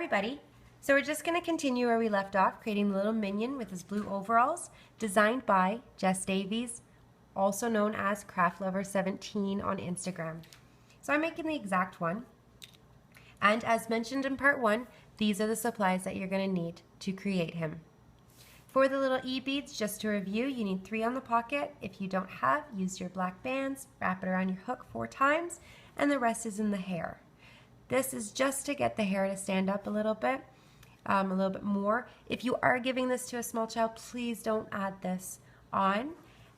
everybody. So we're just going to continue where we left off, creating the little minion with his blue overalls, designed by Jess Davies, also known as CraftLover17 on Instagram. So I'm making the exact one. And as mentioned in part 1, these are the supplies that you're going to need to create him. For the little E-beads, just to review, you need 3 on the pocket. If you don't have, use your black bands, wrap it around your hook 4 times, and the rest is in the hair. This is just to get the hair to stand up a little bit more. If you are giving this to a small child, please don't add this on.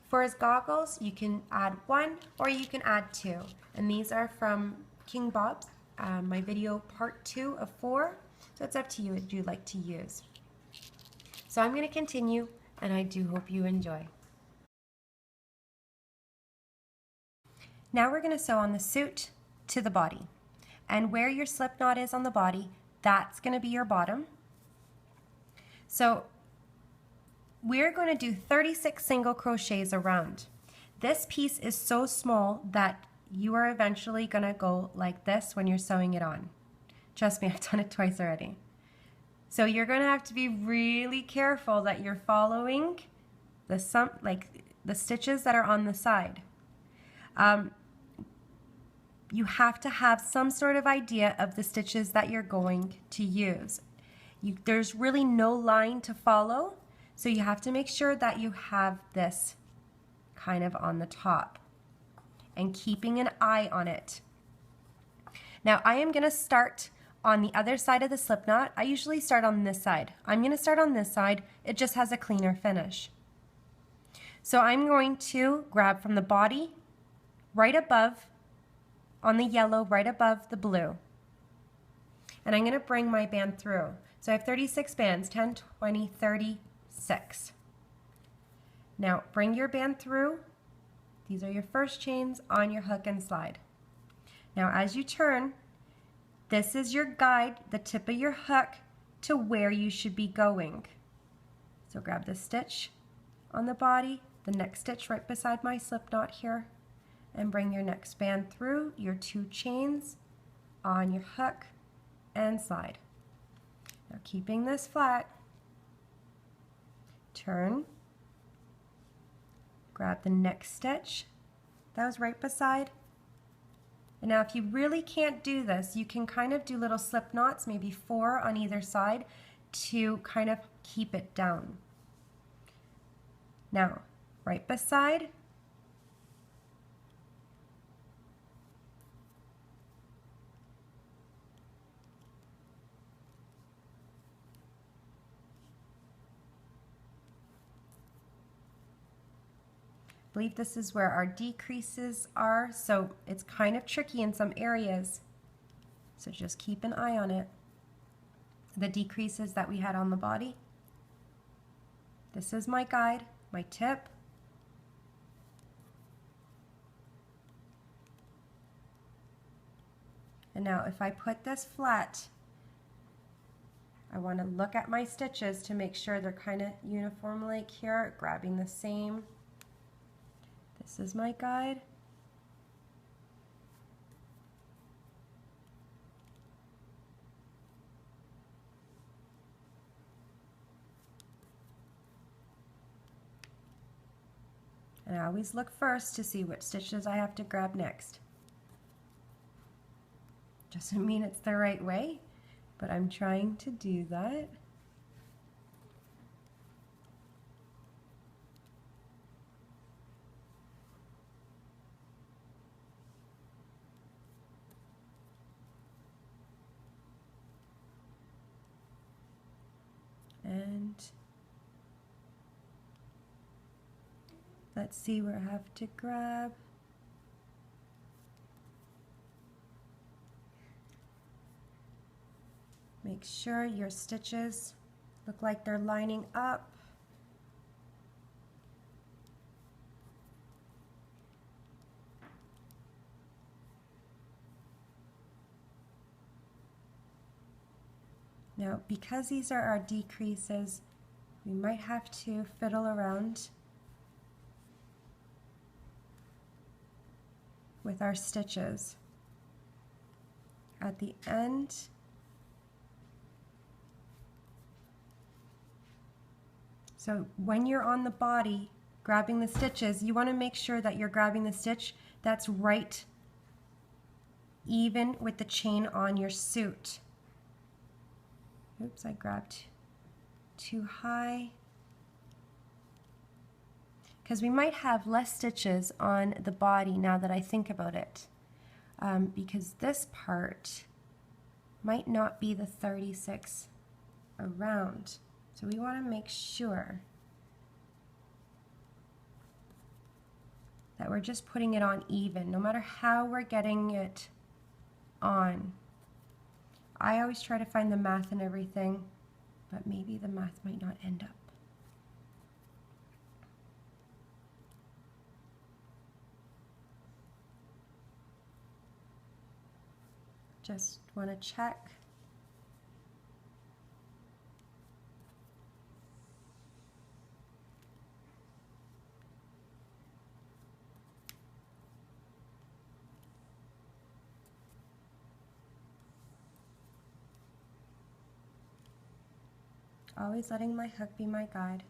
For his goggles, you can add 1 or you can add 2. And these are from King Bob's, my video part 2 of 4. So it's up to you what you'd like to use. So I'm going to continue, and I do hope you enjoy. Now we're going to sew on the suit to the body. And where your slip knot is on the body, that's going to be your bottom. So we're going to do 36 single crochets around. This piece is so small that you are eventually going to go like this when you're sewing it on. Trust me, I've done it twice already. So you're going to have to be really careful that you're following the stitches that are on the side. You have to have some sort of idea of the stitches that you're going to use. There's really no line to follow, so you have to make sure that you have this kind of on the top and keeping an eye on it. Now I am going to start on the other side of the slip knot. I usually start on this side. I'm going to start on this side. It just has a cleaner finish. So I'm going to grab from the body right above, on the yellow, right above the blue. And I'm going to bring my band through. So I have 36 bands, 10, 20, 36. Now bring your band through. These are your first chains on your hook and slide. Now as you turn, this is your guide, the tip of your hook, to where you should be going. So grab the stitch on the body, the next stitch right beside my slip knot here, and bring your next band through your 2 chains on your hook and slide. Now keeping this flat, turn, grab the next stitch that was right beside. And now if you really can't do this, you can kind of do little slip knots, maybe 4 on either side, to kind of keep it down. Now, right beside, I believe this is where our decreases are, so it's kind of tricky in some areas. So just keep an eye on it. The decreases that we had on the body. This is my guide, my tip. And now if I put this flat, I want to look at my stitches to make sure they're kind of uniform like here, grabbing the same. This is my guide. And I always look first to see what stitches I have to grab next. Doesn't mean it's the right way, but I'm trying to do that. And let's see where I have to grab. Make sure your stitches look like they're lining up. Now, because these are our decreases, we might have to fiddle around with our stitches. At the end, So when you're on the body grabbing the stitches, you want to make sure that you're grabbing the stitch that's right even with the chain on your suit. Oops, I grabbed too high. Because we might have less stitches on the body now that I think about it. Because this part might not be the 36 around. So we want to make sure that we're just putting it on even, no matter how we're getting it on. I always try to find the math and everything, but maybe the math might not end up. Just want to check. Always letting my hook be my guide.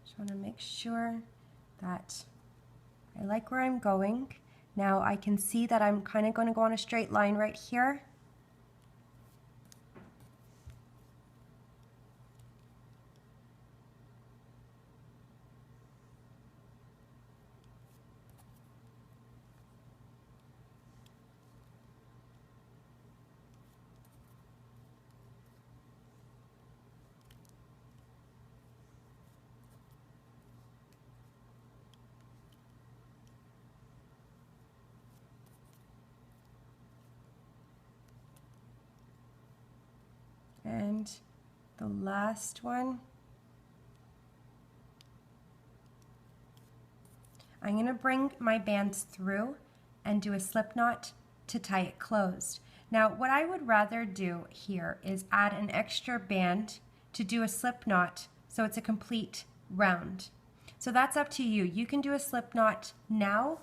Just want to make sure that I like where I'm going. Now I can see that I'm kind of going to go on a straight line right here. And the last one, I'm going to bring my bands through and do a slip knot to tie it closed. Now what I would rather do here is add an extra band to do a slip knot so it's a complete round. So that's up to you. You can do a slip knot now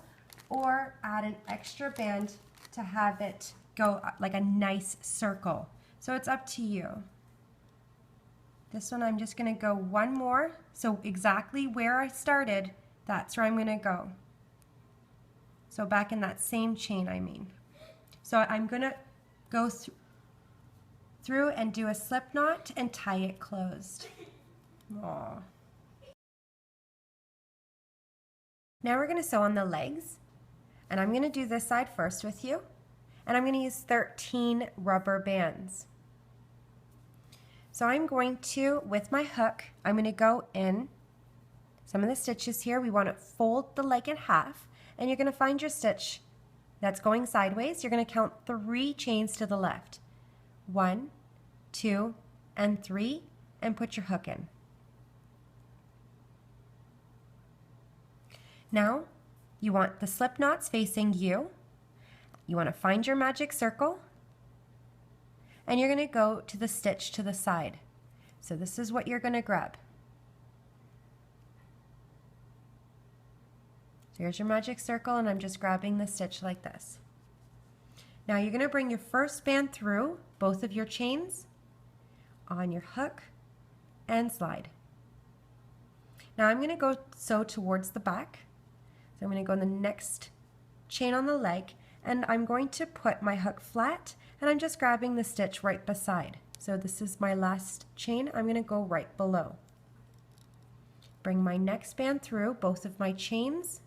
or add an extra band to have it go like a nice circle. So it's up to you. This one I'm just going to go one more. So exactly where I started, that's where I'm going to go. So back in that same chain, I mean. So I'm going to go through and do a slip knot and tie it closed. Aww. Now we're going to sew on the legs. And I'm going to do this side first with you. And I'm going to use 13 rubber bands. So I'm going to, with my hook, I'm going to go in some of the stitches here. We want to fold the leg in half, and you're going to find your stitch that's going sideways. You're going to count 3 chains to the left. 1, 2, and 3, and put your hook in. Now, you want the slip knots facing you. You want to find your magic circle, and you're going to go to the stitch to the side. So this is what you're going to grab. So here's your magic circle, and I'm just grabbing the stitch like this. Now you're going to bring your first band through both of your chains on your hook and slide. Now I'm going to go sew towards the back. So I'm going to go in the next chain on the leg, and I'm going to put my hook flat, and I'm just grabbing the stitch right beside. So this is my last chain. I'm going to go right below. Bring my next band through both of my chains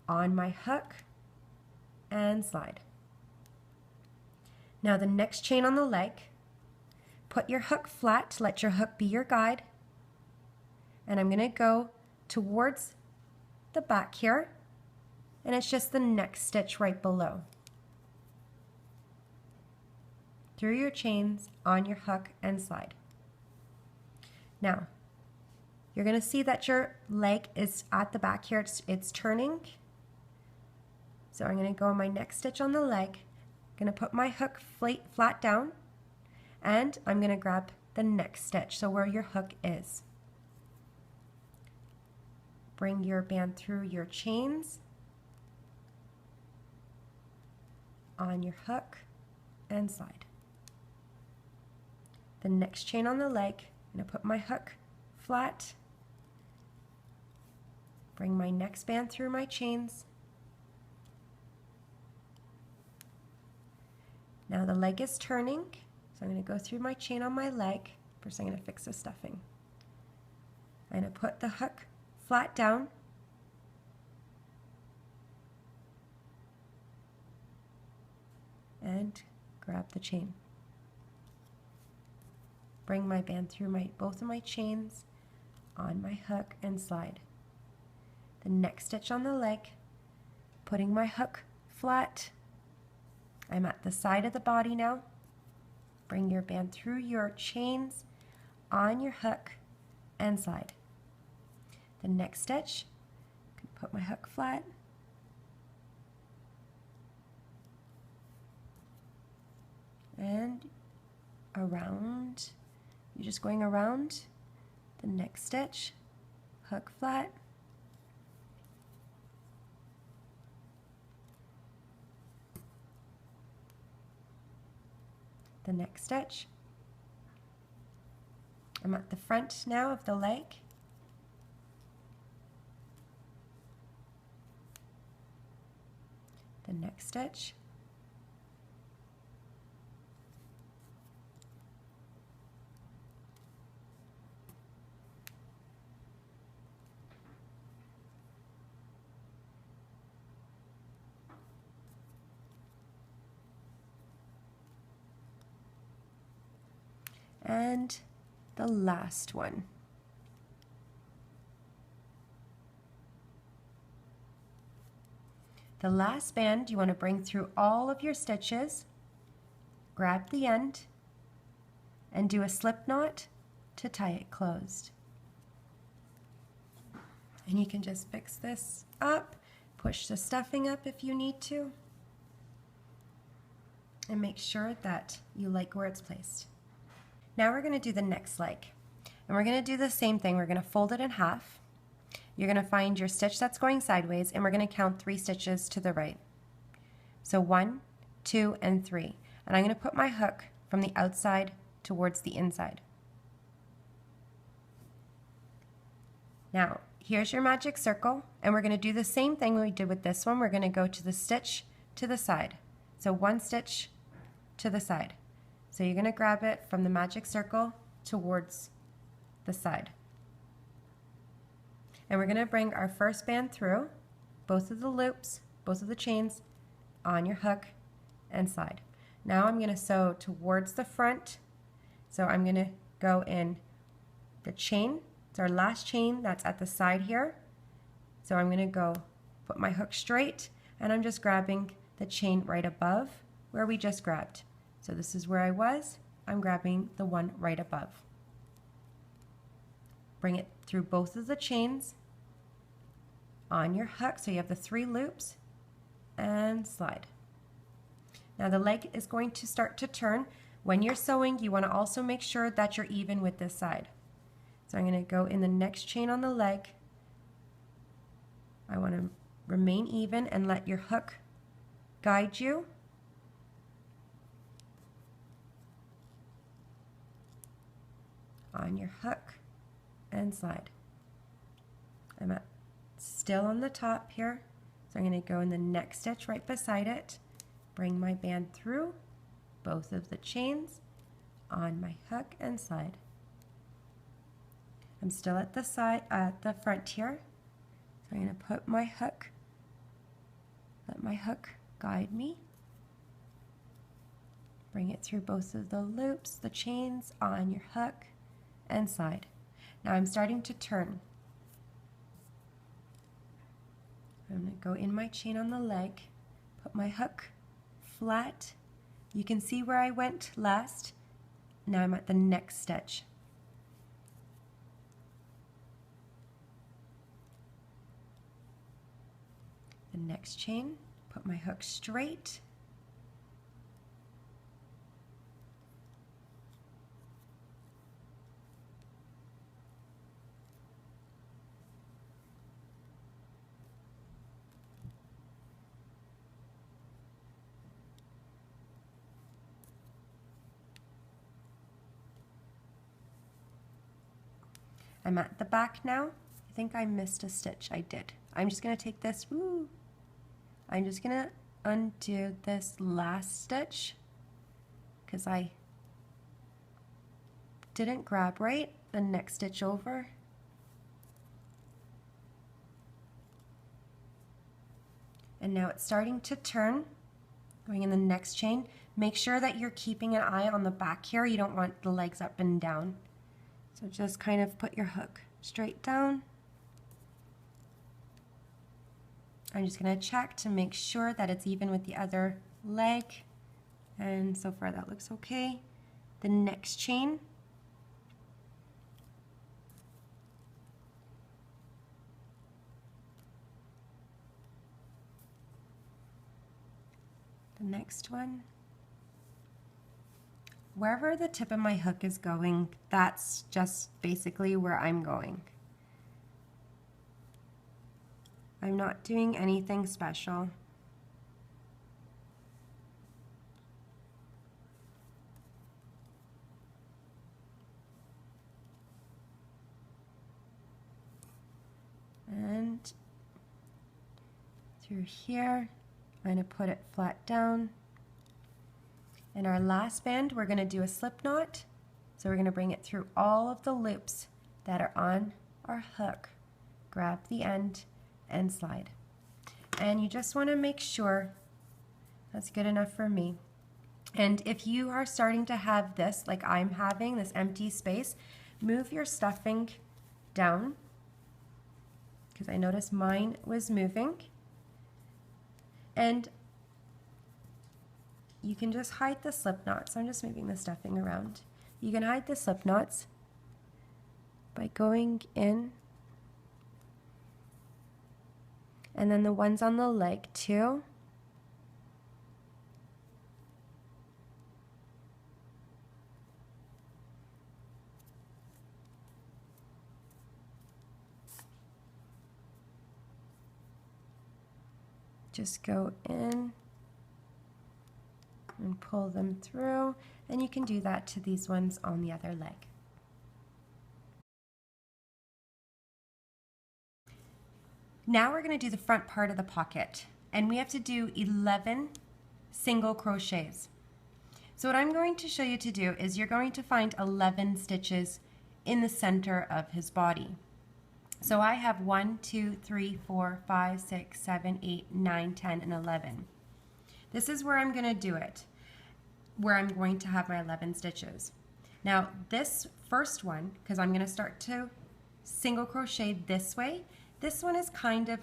on my hook and slide. Now the next chain on the leg, put your hook flat, let your hook be your guide, and I'm going to go towards the back here, and it's just the next stitch right below. through your chains, on your hook, and slide. Now, you're going to see that your leg is at the back here. It's turning. So I'm going to go on my next stitch on the leg. I'm going to put my hook flat down, and I'm going to grab the next stitch, so where your hook is. Bring your band through your chains, on your hook, and slide. The next chain on the leg, I'm going to put my hook flat, bring my next band through my chains. Now the leg is turning, so I'm going to go through my chain on my leg. First I'm going to fix the stuffing. I'm going to put the hook flat down, and grab the chain. Bring my band through both of my chains, on my hook, and slide. The next stitch on the leg, putting my hook flat. I'm at the side of the body now. Bring your band through your chains, on your hook, and slide. The next stitch, put my hook flat, and around. You're just going around. The next stitch, hook flat, the next stitch. I'm at the front now of the leg. The next stitch. And the last one. The last band you want to bring through all of your stitches, grab the end, and do a slip knot to tie it closed. And you can just fix this up, push the stuffing up if you need to, and make sure that you like where it's placed. Now we're going to do the next leg, and we're going to do the same thing. We're going to fold it in half. You're going to find your stitch that's going sideways, and we're going to count 3 stitches to the right. So 1, 2, and 3. And I'm going to put my hook from the outside towards the inside. Now, here's your magic circle, and we're going to do the same thing we did with this one. We're going to go to the stitch to the side. So 1 stitch to the side. So you're going to grab it from the magic circle towards the side. And we're going to bring our first band through, both of the loops, both of the chains, on your hook, and slide. Now I'm going to sew towards the front. So I'm going to go in the chain. It's our last chain that's at the side here. So I'm going to go put my hook straight, and I'm just grabbing the chain right above where we just grabbed. So this is where I was. I'm grabbing the one right above. Bring it through both of the chains, on your hook, so you have the 3 loops, and slide. Now the leg is going to start to turn. When you're sewing, you want to also make sure that you're even with this side. So I'm going to go in the next chain on the leg. I want to remain even and let your hook guide you. On your hook, and slide. I'm still on the top here, so I'm going to go in the next stitch right beside it, bring my band through both of the chains, on my hook, and slide. I'm still at the side, at the front here, so I'm going to put my hook, let my hook guide me, bring it through both of the loops, the chains, on your hook, and slide. Now I'm starting to turn. I'm going to go in my chain on the leg, put my hook flat, You can see where I went last. Now I'm at the next stitch. The next chain, put my hook straight. I'm at the back now. I think I missed a stitch. I did. I'm just going to take this, I'm just going to undo this last stitch because I didn't grab right the next stitch over. And now it's starting to turn, going in the next chain. Make sure that you're keeping an eye on the back here. You don't want the legs up and down. So just kind of put your hook straight down. I'm just going to check to make sure that it's even with the other leg. And so far that looks okay. The next chain. The next one. Wherever the tip of my hook is going, that's just basically where I'm going. I'm not doing anything special. And through here, I'm going to put it flat down. In our last band, we're going to do a slip knot. So we're going to bring it through all of the loops that are on our hook. Grab the end and slide. And you just want to make sure that's good enough for me. And if you are starting to have this, like I'm having, this empty space, move your stuffing down, because I noticed mine was moving. And you can just hide the slip knots. I'm just moving the stuffing around. You can hide the slip knots by going in, and then the ones on the leg too. Just go in and pull them through, and you can do that to these ones on the other leg. Now we're going to do the front part of the pocket, and we have to do 11 single crochets. So what I'm going to show you to do is you're going to find 11 stitches in the center of his body. So I have 1, 2, 3, 4, 5, 6, 7, 8, 9, 10, and 11. This is where I'm going to do it, where I'm going to have my 11 stitches. Now this first one, because I'm going to start to single crochet this way, this one is kind of,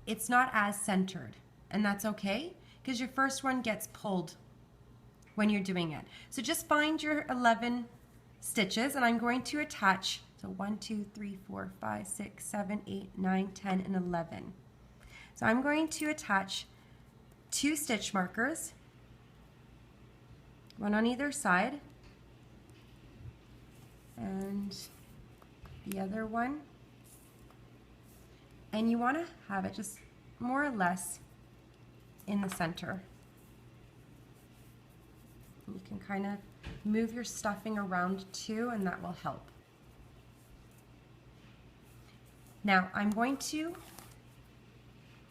it's not as centered, and that's okay, because your first one gets pulled when you're doing it. So just find your 11 stitches, and I'm going to attach, so 1, 2, 3, 4, 5, 6, 7, 8, 9, 10, and 11. So I'm going to attach 2 stitch markers, one on either side, and the other one. And you want to have it just more or less in the center. You can kind of move your stuffing around too, and that will help. Now I'm going to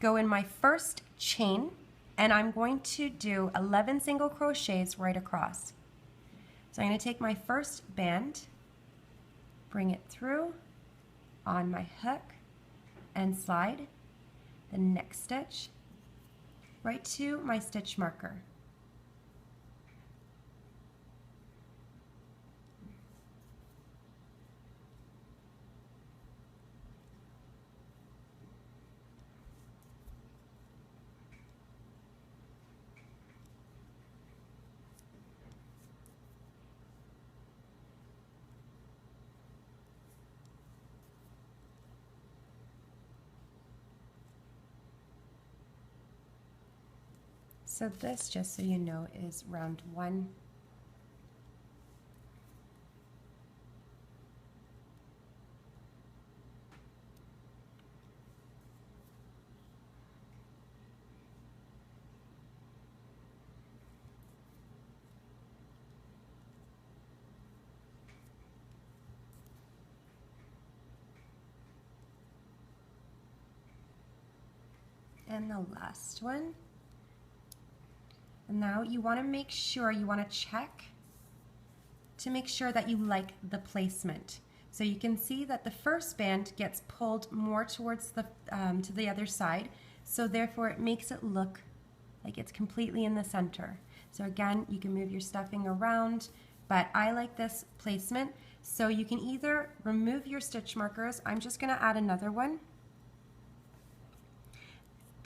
go in my first chain, and I'm going to do 11 single crochets right across. So I'm going to take my first band, bring it through on my hook, and slide the next stitch right to my stitch marker. So this, just so you know, is round 1. And the last one. And now you want to make sure, you want to check to make sure that you like the placement. So you can see that the first band gets pulled more towards the to the other side, so therefore it makes it look like it's completely in the center. So again, you can move your stuffing around, but I like this placement. So you can either remove your stitch markers. I'm just going to add another one.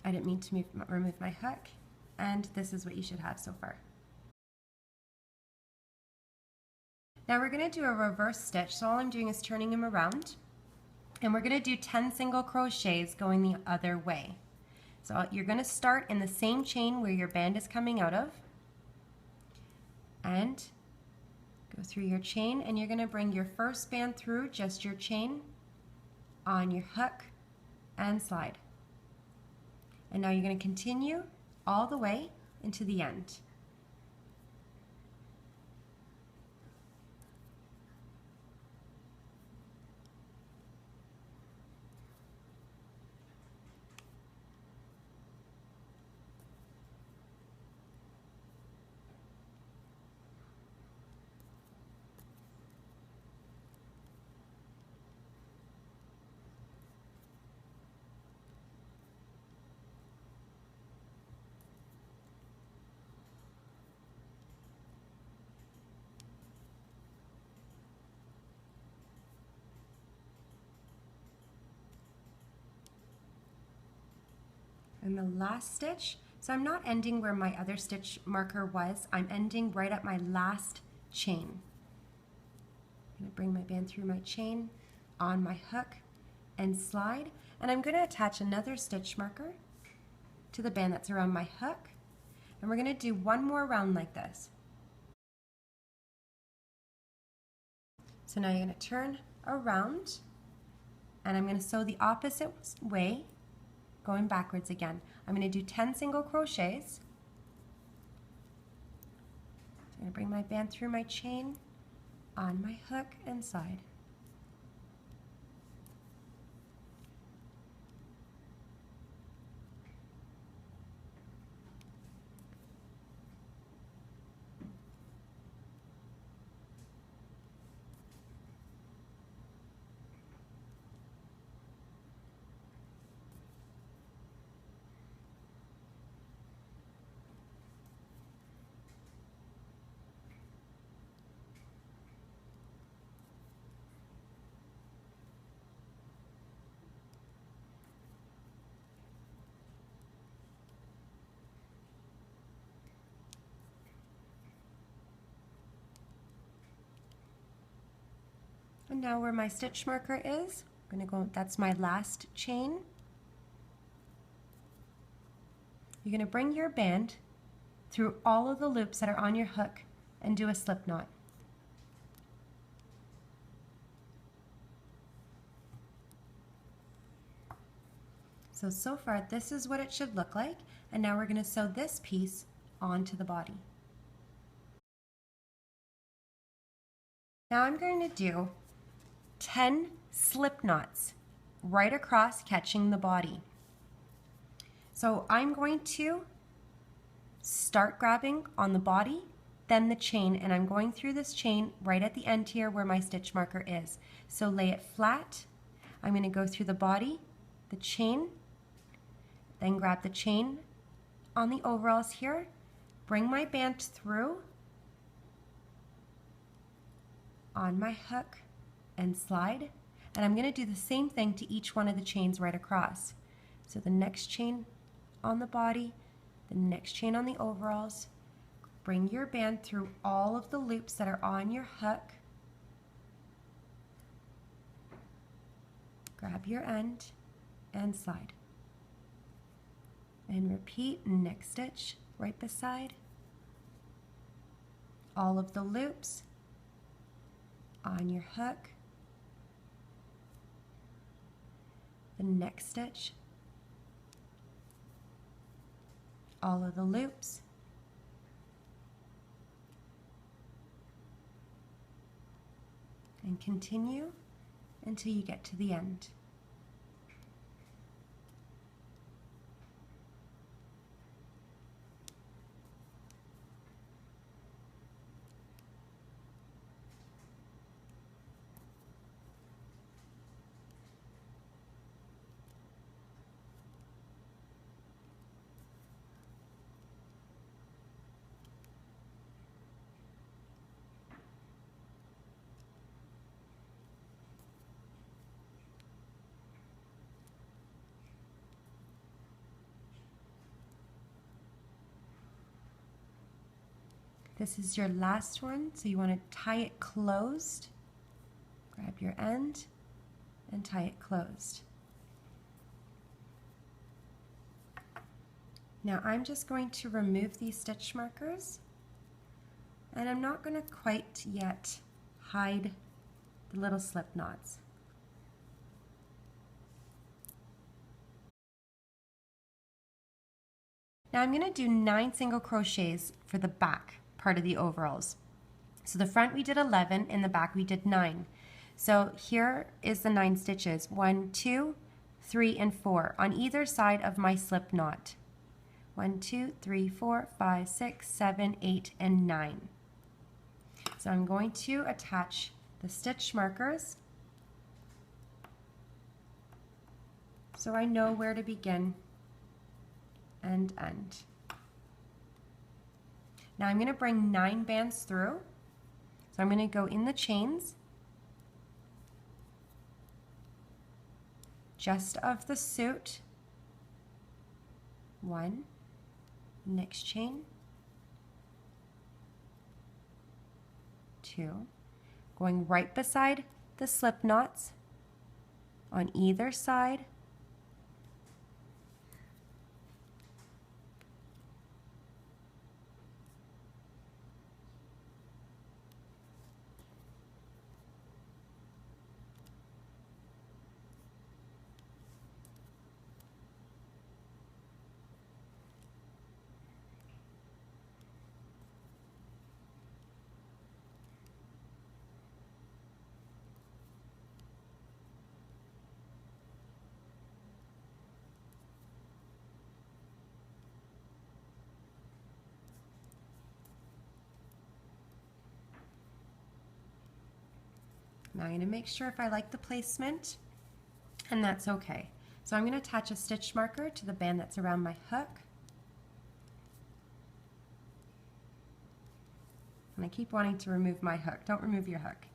I didn't mean to remove my hook, and this is what you should have so far. Now we're going to do a reverse stitch, so all I'm doing is turning them around, and we're going to do 10 single crochets going the other way. So you're going to start in the same chain where your band is coming out of, and go through your chain, and you're going to bring your first band through just your chain on your hook and slide. And now you're going to continue all the way into the end. And the last stitch, so I'm not ending where my other stitch marker was, I'm ending right at my last chain. I'm going to bring my band through my chain on my hook and slide, and I'm going to attach another stitch marker to the band that's around my hook, and we're going to do one more round like this. So now you're going to turn around, and I'm going to sew the opposite way, going backwards again. I'm going to do 10 single crochets. I'm going to bring my band through my chain on my hook and slide. And now where my stitch marker is, I'm going to go, that's my last chain. You're going to bring your band through all of the loops that are on your hook and do a slip knot. So far this is what it should look like, and now we're going to sew this piece onto the body. Now I'm going to do 10 slip knots right across, catching the body. So I'm going to start grabbing on the body, then the chain, and I'm going through this chain right at the end here where my stitch marker is. So lay it flat. I'm going to go through the body, the chain, then grab the chain on the overalls here, bring my band through on my hook and slide, and I'm going to do the same thing to each one of the chains right across. So the next chain on the body, the next chain on the overalls, bring your band through all of the loops that are on your hook, grab your end and slide, and repeat. Next stitch, right beside, all of the loops on your hook, the next stitch, all of the loops, and continue until you get to the end. This is your last one, so you want to tie it closed. Grab your end and tie it closed. Now I'm just going to remove these stitch markers, and I'm not going to quite yet hide the little slip knots. Now I'm going to do 9 single crochets for the back part of the overalls. So the front we did 11, in the back we did 9. So here is the 9 stitches, 1, 2, 3, and 4 on either side of my slip knot. 1, 2, 3, 4, 5, 6, 7, 8, and 9. So I'm going to attach the stitch markers so I know where to begin and end. Now I'm going to bring 9 bands through. So I'm going to go in the chains just of the suit. 1, next chain, 2, going right beside the slip knots on either side, Now I'm going to make sure if I like the placement, and that's okay. So I'm going to attach a stitch marker to the band that's around my hook. And I keep wanting to remove my hook. Don't remove your hook.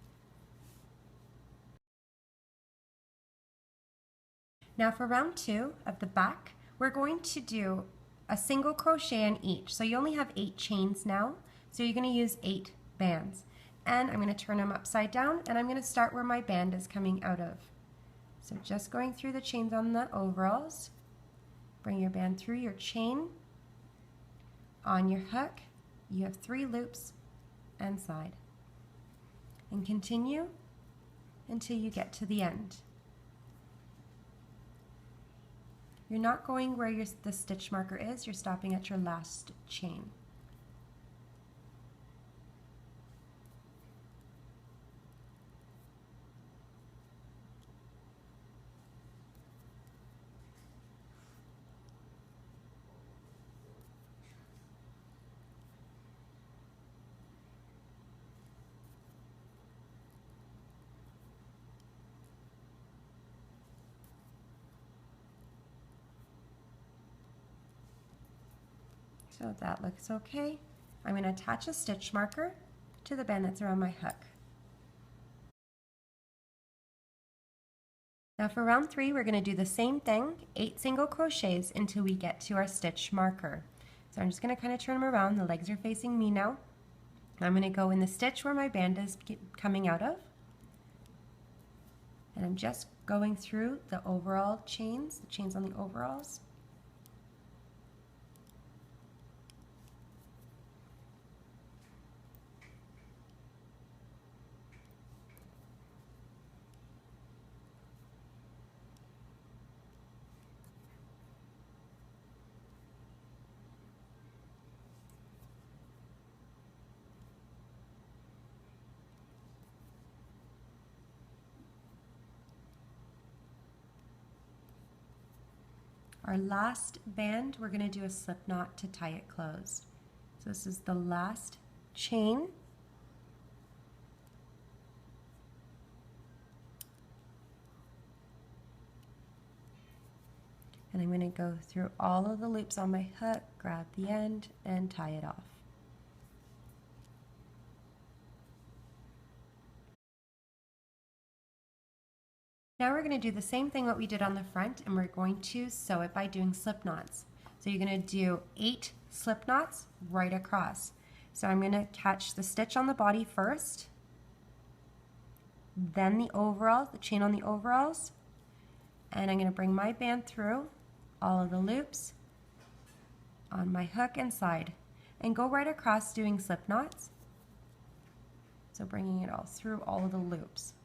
Now for round 2 of the back, we're going to do a single crochet in each. So you only have 8 chains now, so you're going to use 8 bands. And I'm going to turn them upside down, and I'm going to start where my band is coming out of. So just going through the chains on the overalls, bring your band through your chain, on your hook, you have 3 loops and side. And continue until you get to the end. You're not going where the stitch marker is, you're stopping at your last chain. So that looks okay. I'm going to attach a stitch marker to the band that's around my hook. Now for round 3, we're going to do the same thing, 8 single crochets until we get to our stitch marker. So I'm just going to kind of turn them around. The legs are facing me now. I'm going to go in the stitch where my band is coming out of. And I'm just going through the overall chains, the chains on the overalls. our last band, we're going to do a slip knot to tie it closed. So this is the last chain. And I'm going to go through all of the loops on my hook, grab the end, and tie it off. Now we're going to do the same thing what we did on the front, and we're going to sew it by doing slip knots. So you're going to do 8 slip knots right across. So I'm going to catch the stitch on the body first, then the overalls, the chain on the overalls, and I'm going to bring my band through all of the loops on my hook and side, and go right across doing slip knots. So bringing it all through all of the loops.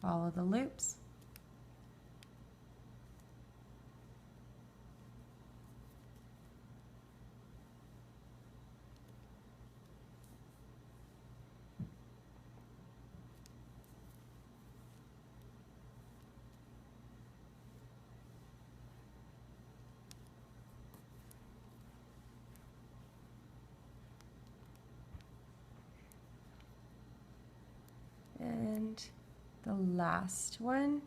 All of the loops. And the last one,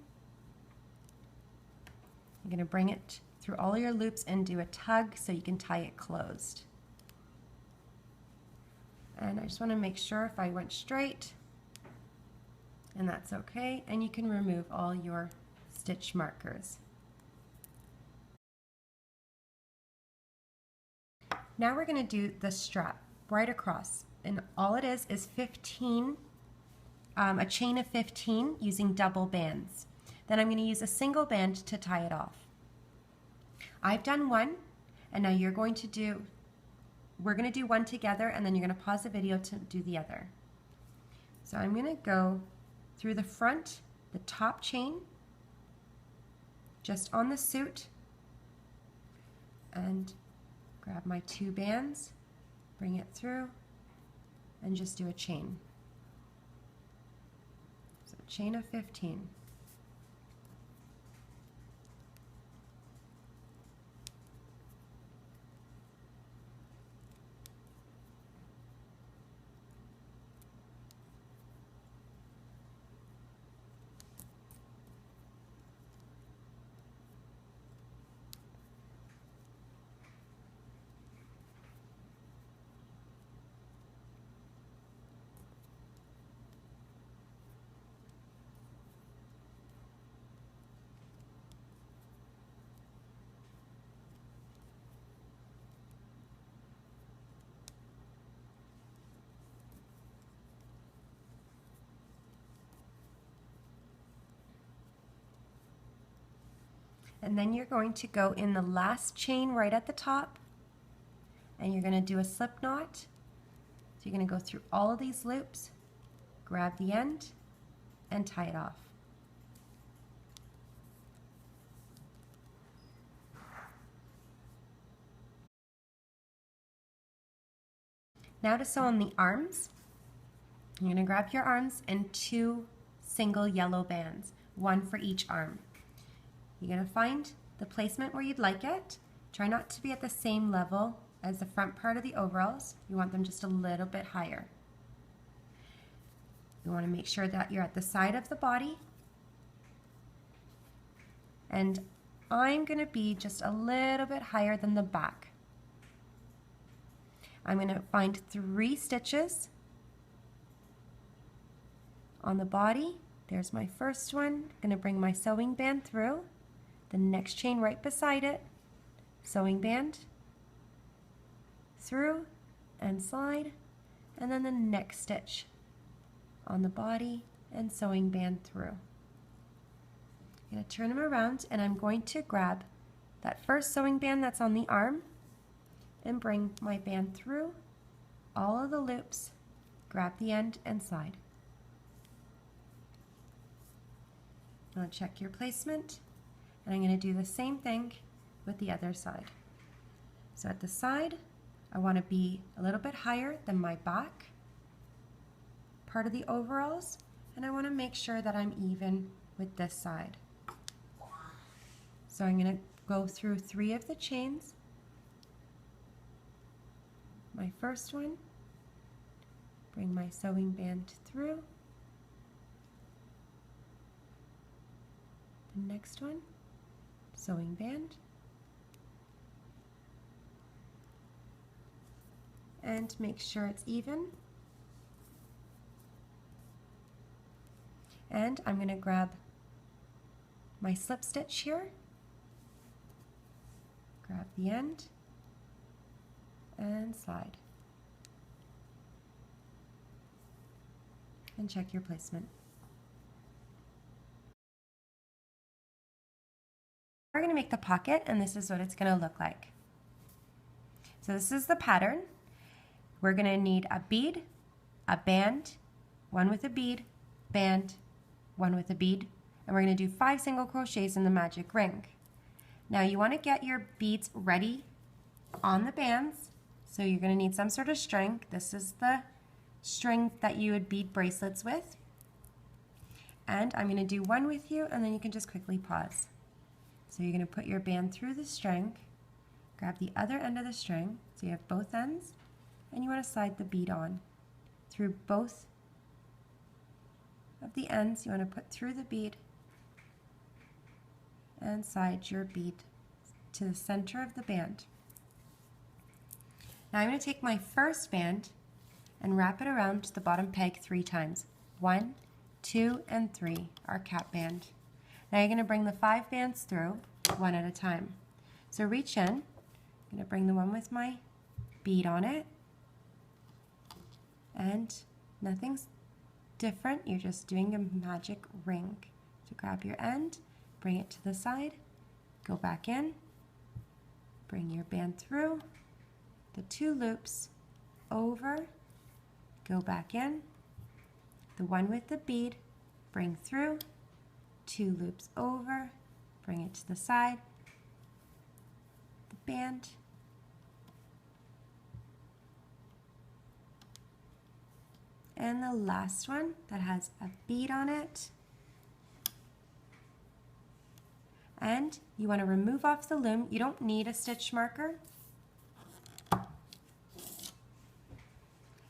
you're going to bring it through all your loops and do a tug so you can tie it closed. And I just want to make sure if I went straight, and that's okay, and you can remove all your stitch markers. Now we're going to do the strap right across, and all it is 15, a chain of 15 using double bands. Then I'm going to use a single band to tie it off. I've done one, and now you're going to do, we're going to do one together, and then you're going to pause the video to do the other. So I'm going to go through the front, the top chain, just on the suit, and grab my 2 bands, bring it through, and just do a chain. So chain of 15. And then you're going to go in the last chain right at the top, and you're going to do a slip knot. So you're going to go through all of these loops, grab the end, and tie it off. Now to sew on the arms, you're going to grab your arms and 2 single yellow bands, 1 for each arm. You're going to find the placement where you'd like it. Try not to be at the same level as the front part of the overalls. You want them just a little bit higher. You want to make sure that you're at the side of the body. And I'm going to be just a little bit higher than the back. I'm going to find 3 stitches on the body. There's my first one. I'm going to bring my sewing band through. The next chain right beside it, sewing band, through and slide, and then the next stitch on the body and sewing band through. I'm going to turn them around, and I'm going to grab that first sewing band that's on the arm and bring my band through all of the loops, grab the end and slide. Now check your placement. And I'm going to do the same thing with the other side. So at the side, I want to be a little bit higher than my back part of the overalls, and I want to make sure that I'm even with this side. So I'm going to go through 3 of the chains. My first one, bring my sewing band through. The next one, sewing band. And make sure it's even. And I'm going to grab my slip stitch here, grab the end, and slide. And check your placement. We're going to make the pocket, and this is what it's going to look like. So this is the pattern. We're going to need a bead, a band, one with a bead, band, one with a bead, and we're going to do 5 single crochets in the magic ring. Now you want to get your beads ready on the bands, so you're going to need some sort of string. This is the string that you would bead bracelets with. And I'm going to do one with you, and then you can just quickly pause. So you're going to put your band through the string, grab the other end of the string, so you have both ends, and you want to slide the bead on through both of the ends. You want to put through the bead and slide your bead to the center of the band. Now I'm going to take my first band and wrap it around the bottom peg 3 times. 1, 2, and 3, our cap band. Now you're going to bring the 5 bands through one at a time. So reach in, I'm going to bring the one with my bead on it, and nothing's different, you're just doing a magic ring. So grab your end, bring it to the side, go back in, bring your band through, the 2 loops over, go back in, the one with the bead, bring through, 2 loops over, bring it to the side, the band, and the last one that has a bead on it. And you want to remove off the loom. You don't need a stitch marker.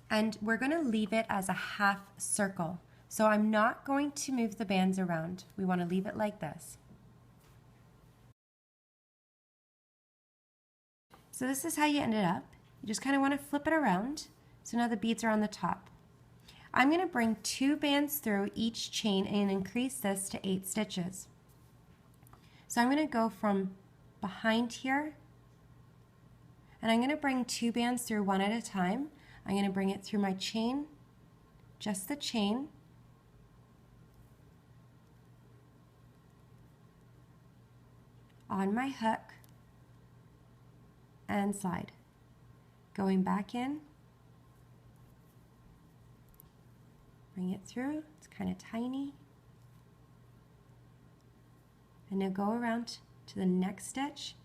And we're going to leave it as a half circle. So I'm not going to move the bands around. We want to leave it like this. So this is how you ended up. You just kind of want to flip it around. So now the beads are on the top. I'm going to bring 2 bands through each chain and increase this to 8 stitches. So I'm going to go from behind here, and I'm going to bring 2 bands through one at a time. I'm going to bring it through my chain, just the chain, on my hook, and slide. Going back in, bring it through, it's kind of tiny, and now go around to the next stitch,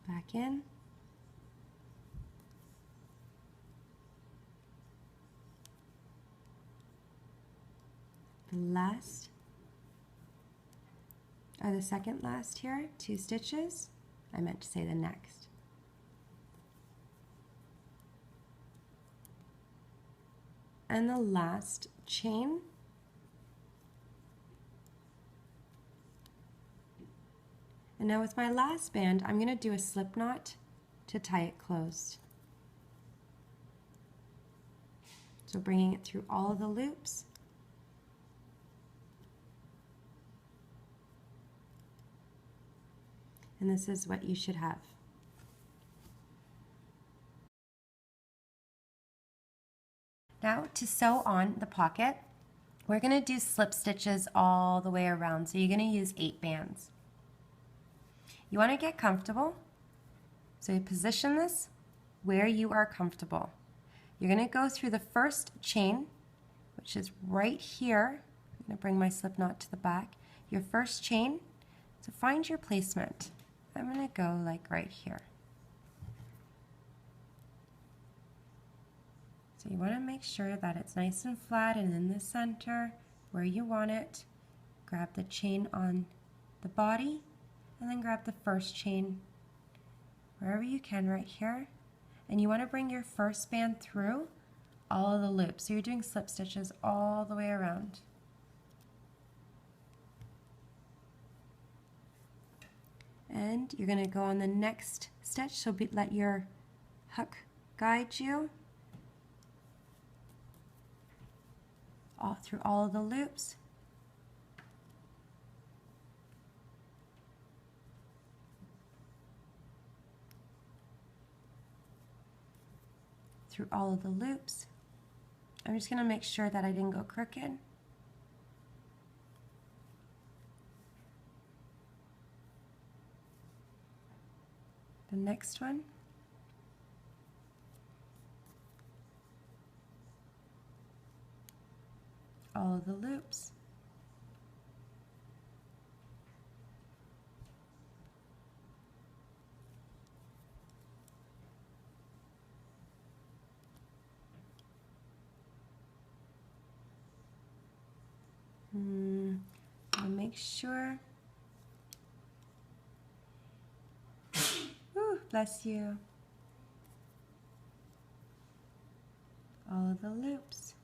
back in, the last, or the second last here, 2 stitches, I meant to say the next. And the last chain, and now with my last band, I'm going to do a slip knot to tie it closed. So bringing it through all of the loops, and this is what you should have. Now to sew on the pocket, we're going to do slip stitches all the way around, so you're going to use 8 bands. You want to get comfortable, so you position this where you are comfortable. You're going to go through the first chain, which is right here. going to bring my slip knot to the back. Your first chain, so find your placement. I'm going to go like right here. So you want to make sure that it's nice and flat and in the center where you want it. Grab the chain on the body and then grab the first chain wherever you can right here. And you want to bring your first band through all of the loops. So you're doing slip stitches all the way around. And you're going to go on the next stitch, so let your hook guide you all through all of the loops. Through all of the loops. I'm just going to make sure that I didn't go crooked. The next one. All of the loops. I'll make sure. Ooh, bless you. All of the loops.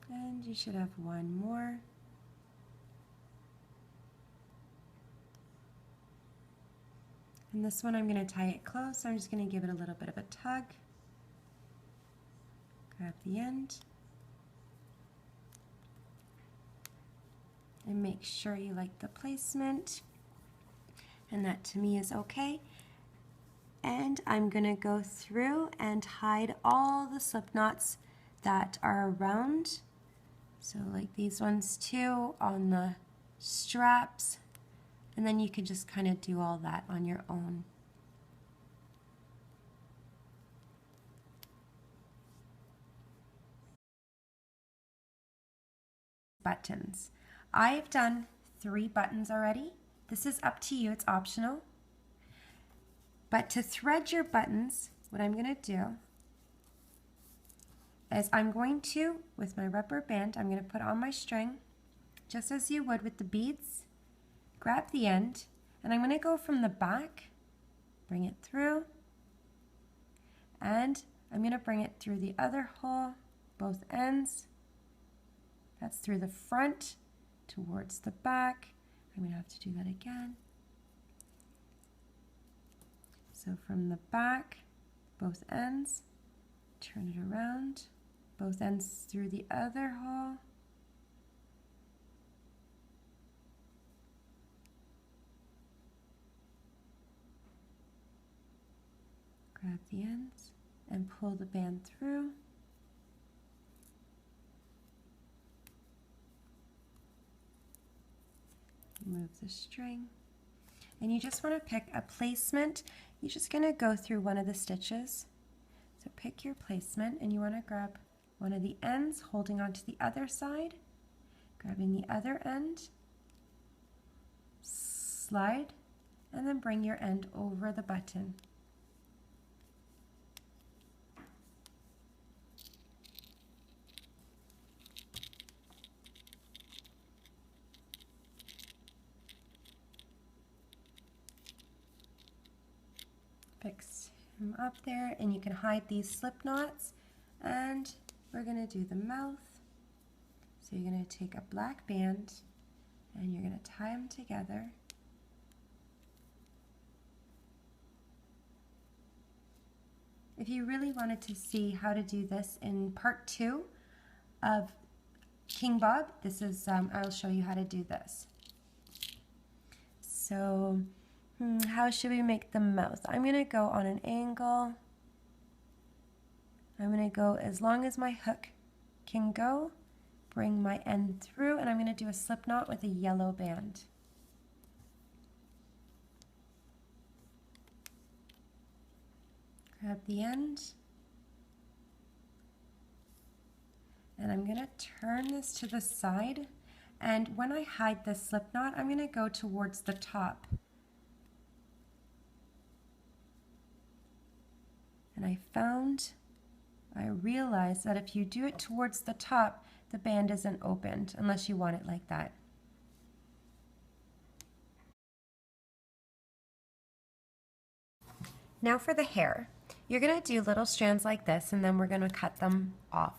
And you should have one more. And this one I'm going to tie it close, so I'm just going to give it a little bit of a tug. Grab the end. And make sure you like the placement. And that to me is okay. And I'm going to go through and hide all the slip knots that are around. So like these ones too on the straps. And then you can just kind of do all that on your own. Buttons. I've done 3 buttons already. This is up to you, it's optional. But to thread your buttons, what I'm going to do is I'm going to, with my rubber band, I'm going to put on my string, just as you would with the beads. Grab the end, and I'm going to go from the back, bring it through, and I'm going to bring it through the other hole, both ends. That's through the front towards the back. I'm going to have to do that again. So from the back, both ends, turn it around, both ends through the other hole. Grab the ends and pull the band through. Move the string. And you just want to pick a placement. You're just going to go through one of the stitches. So pick your placement and you want to grab one of the ends, holding onto the other side, grabbing the other end, slide, and then bring your end over the button. Fix him up there, and you can hide these slip knots, and we're going to do the mouth. So you're going to take a black band and you're going to tie them together. If you really wanted to see how to do this in part 2 of King Bob, this is I'll show you how to do this. So how should we make the mouth? I'm going to go on an angle. I'm going to go as long as my hook can go, bring my end through, and I'm going to do a slip knot with a yellow band. at the end. And I'm going to turn this to the side. And when I hide this slip knot, I'm going to go towards the top. And I realized that if you do it towards the top, the band isn't opened unless you want it like that. Now for the hair. You're going to do little strands like this, and then we're going to cut them off.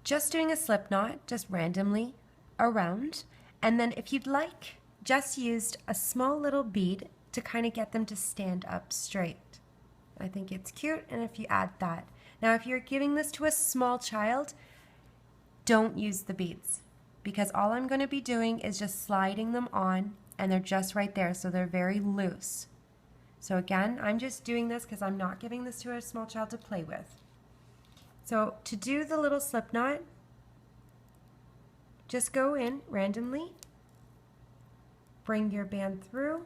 Just doing a slip knot, just randomly around, and then if you'd like, just used a small little bead to kind of get them to stand up straight. I think it's cute, and if you add that. Now if you're giving this to a small child, don't use the beads, because all I'm going to be doing is just sliding them on, and they're just right there, so they're very loose. So again, I'm just doing this because I'm not giving this to a small child to play with. So to do the little slip knot, just go in randomly, bring your band through,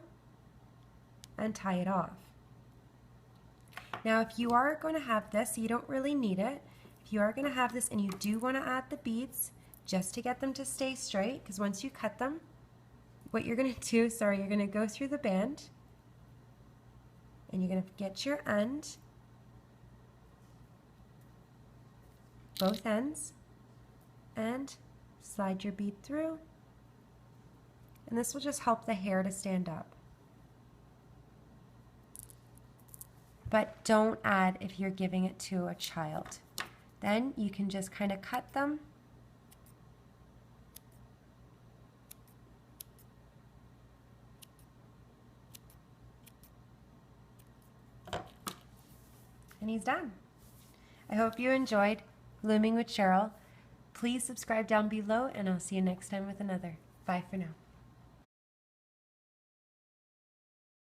and tie it off. Now if you are going to have this, you don't really need it. If you are going to have this and you do want to add the beads, just to get them to stay straight, because once you cut them, what you're going to do, you're going to go through the band, and you're going to get your end, both ends, and slide your bead through, and this will just help the hair to stand up. But don't add if you're giving it to a child. Then you can just kind of cut them and he's done. I hope you enjoyed Looming with Cheryl. Please subscribe down below, and I'll see you next time with another. Bye for now.